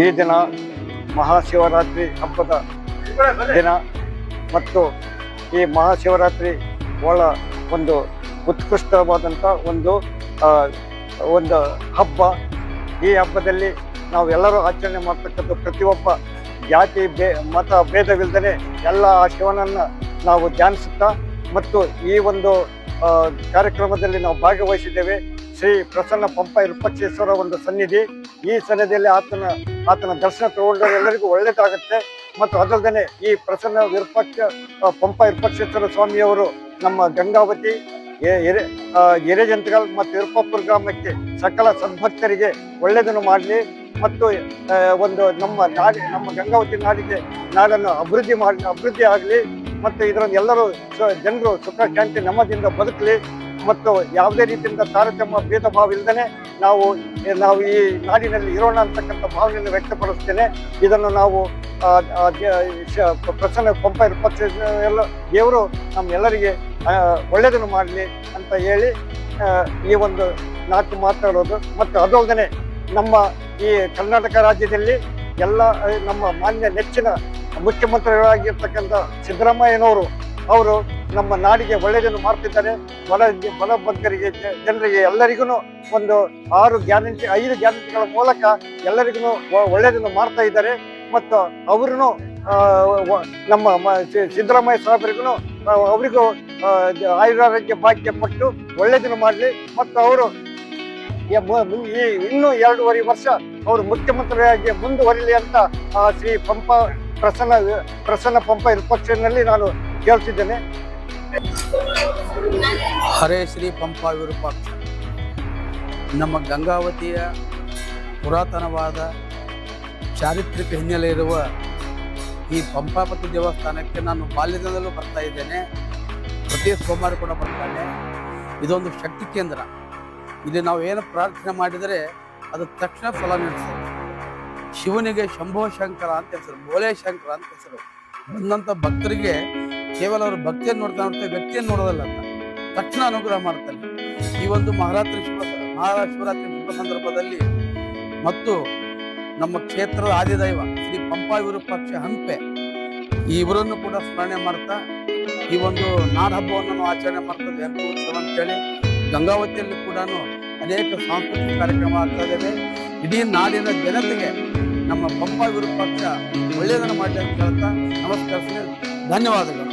ಈ ದಿನ ಮಹಾಶಿವರಾತ್ರಿ ಹಬ್ಬದ ದಿನ ಮತ್ತು ಈ ಮಹಾಶಿವರಾತ್ರಿ ಒಳ ಒಂದು ಉತ್ಕೃಷ್ಟವಾದಂಥ ಒಂದು ಹಬ್ಬ. ಈ ಹಬ್ಬದಲ್ಲಿ ನಾವೆಲ್ಲರೂ ಆಚರಣೆ ಮಾಡ್ತಕ್ಕಂಥ ಪ್ರತಿಯೊಬ್ಬ ಜಾತಿ ಮತ ಭೇದವಿಲ್ಲದೆ ಎಲ್ಲ ಆ ಶಿವನನ್ನು ನಾವು ಧ್ಯಾನಿಸುತ್ತಾ ಮತ್ತು ಈ ಒಂದು ಕಾರ್ಯಕ್ರಮದಲ್ಲಿ ನಾವು ಭಾಗವಹಿಸಿದ್ದೇವೆ. ಶ್ರೀ ಪ್ರಸನ್ನ ಪಂಪ ವಿರೂಪಾಕ್ಷೇಶ್ವರ ಒಂದು ಸನ್ನಿಧಿ. ಈ ಸನ್ನಿಧಿಯಲ್ಲಿ ಆತನ ದರ್ಶನ ತಗೊಂಡ್ರೆ ಎಲ್ಲರಿಗೂ ಒಳ್ಳೆಯದಾಗುತ್ತೆ. ಮತ್ತು ಅದಲ್ಲದೆ ಈ ಪ್ರಸನ್ನ ಪಂಪ ವಿರೂಪಾಕ್ಷೇಶ್ವರ ಸ್ವಾಮಿಯವರು ನಮ್ಮ ಗಂಗಾವತಿ ಹಿರೇಜಂತಗಲ್ ಮತ್ತು ವಿರುಪಾಪುರ ಗ್ರಾಮಕ್ಕೆ ಸಕಲ ಸದ್ಭಕ್ತರಿಗೆ ಒಳ್ಳೆಯದನ್ನು ಮಾಡಲಿ ಮತ್ತು ನಮ್ಮ ಗಂಗಾವತಿ ನಾಡನ್ನು ಅಭಿವೃದ್ಧಿ ಆಗಲಿ ಮತ್ತು ಇದರಲ್ಲಿ ಎಲ್ಲರೂ ಜನರು ಸುಖ ಶಾಂತಿ ನೆಮ್ಮದಿಯಿಂದ ಬದುಕಲಿ ಮತ್ತು ಯಾವುದೇ ರೀತಿಯಿಂದ ತಾರತಮ್ಯ ಭೇದ ಭಾವ ಇಲ್ಲದೇ ನಾವು ಈ ನಾಡಿನಲ್ಲಿ ಇರೋಣ ಅಂತಕ್ಕಂಥ ಭಾವನೆಯನ್ನು ವ್ಯಕ್ತಪಡಿಸ್ತೇನೆ. ಇದನ್ನು ನಾವು ಪ್ರಸನ್ನ ಪಂಪ ವಿರೂಪಾಕ್ಷೇಶ್ವರ ದೇವರು ನಮ್ಮೆಲ್ಲರಿಗೆ ಒಳ್ಳೆಯದನ್ನು ಮಾಡಲಿ ಅಂತ ಹೇಳಿ ಈ ಒಂದು ನಾಲ್ಕು ಮಾತಾಡೋದು. ಮತ್ತು ಅದಲ್ಲದೆ ನಮ್ಮ ಈ ಕರ್ನಾಟಕ ರಾಜ್ಯದಲ್ಲಿ ಎಲ್ಲ ನಮ್ಮ ಮಾನ್ಯ ನೆಚ್ಚಿನ ಮುಖ್ಯಮಂತ್ರಿಗಳಾಗಿರ್ತಕ್ಕಂಥ ಸಿದ್ದರಾಮಯ್ಯನವರು ಅವರು ನಮ್ಮ ನಾಡಿಗೆ ಒಳ್ಳೆಯದನ್ನು ಮಾಡ್ತಿದ್ದಾರೆ. ಬಡಬಗ್ಗರಿಗೆ ಜನರಿಗೆ ಎಲ್ಲರಿಗೂ ಒಂದು 5 ಗ್ಯಾರಂಟಿಗಳ ಮೂಲಕ ಎಲ್ಲರಿಗೂ ಒಳ್ಳೆಯದನ್ನು ಮಾಡ್ತಾ ಇದ್ದಾರೆ. ಮತ್ತು ಅವ್ರೂ ನಮ್ಮ ಸಿದ್ದರಾಮಯ್ಯ ಸಾಹೇಬರಿಗೂ ಅವರಿಗೂ ಆಯುರಾರೋಗ್ಯ ಭಾಗ್ಯ ಕೊಟ್ಟು ಒಳ್ಳೆಯದನ್ನು ಮಾಡಲಿ ಮತ್ತು ಅವರು ಇನ್ನೂ 2.5 ವರ್ಷ ಅವರು ಮುಖ್ಯಮಂತ್ರಿಯಾಗಿ ಮುಂದುವರಿಲಿ ಅಂತ ಶ್ರೀ ಪ್ರಸನ್ನ ಪಂಪ ವಿರೂಪಾಕ್ಷನಲ್ಲಿ ನಾನು ಕೇಳ್ತಿದ್ದೇನೆ. ಹರೇ ಶ್ರೀ ಪಂಪ ವಿರೂಪಾಕ್ಷ. ನಮ್ಮ ಗಂಗಾವತಿಯ ಪುರಾತನವಾದ ಚಾರಿತ್ರಿಕ ಹಿನ್ನೆಲೆ ಇರುವ ಈ ಪಂಪಾಪತಿ ದೇವಸ್ಥಾನಕ್ಕೆ ನಾನು ಬಾಲ್ಯದಿಂದಲೂ ಬರ್ತಾ ಇದ್ದೇನೆ. ಪ್ರತಿ ಸೋಮವಾರ ಕೂಡ ಬರ್ತಾನೆ. ಇದೊಂದು ಶಕ್ತಿ ಕೇಂದ್ರ. ಇಲ್ಲಿ ನಾವು ಏನು ಪ್ರಾರ್ಥನೆ ಮಾಡಿದರೆ ಅದು ತಕ್ಷಣ ಫಲ ನೀಡುತ್ತದೆ. ಶಿವನಿಗೆ ಶಂಭೋ ಶಂಕರ ಅಂತ ಹೆಸರು, ಬೋಲೆ ಶಂಕರ ಅಂತ ಹೆಸರು. ಬಂದಂಥ ಭಕ್ತರಿಗೆ ಕೇವಲ ಅವರು ಭಕ್ತಿಯನ್ನು ನೋಡ್ತಾ ವ್ಯಕ್ತಿಯನ್ನು ನೋಡೋದಲ್ಲ ಅಂತ ತಕ್ಷಣ ಅನುಗ್ರಹ ಮಾಡ್ತಾನೆ. ಈ ಒಂದು ಮಹಾಶಿವರಾತ್ರಿ ಶುಭ ಸಂದರ್ಭದಲ್ಲಿ ಮತ್ತು ನಮ್ಮ ಕ್ಷೇತ್ರದ ಆದಿದೈವ ಶ್ರೀ ಪಂಪ ವಿರೂಪಾಕ್ಷ ಹಂಪೆ ಇವರನ್ನು ಕೂಡ ಸ್ಮರಣೆ ಮಾಡ್ತಾ ಈ ಒಂದು ನಾಡ ಹಬ್ಬವನ್ನು ನಾವು ಆಚರಣೆ ಮಾಡ್ತೇವೆ. ಹಂಪಿ ಉತ್ಸವ ಅಂತೇಳಿ ಗಂಗಾವತಿಯಲ್ಲಿ ಕೂಡ ಅನೇಕ ಸಾಂಸ್ಕೃತಿಕ ಕಾರ್ಯಕ್ರಮ ಆಗ್ತಾ ಇದ್ದೇವೆ. ಇಡೀ ನಾಡಿನ ಜನತೆಗೆ ನಮ್ಮ ಪಂಪ ವಿರೂಪಾಕ್ಷ ಒಳ್ಳೆಯದನ್ನು ಮಾಡಲಿ ಅಂತ ಹೇಳ್ತಾ ನಮಸ್ಕರಿಸ್ತೀನಿ. ಧನ್ಯವಾದಗಳು.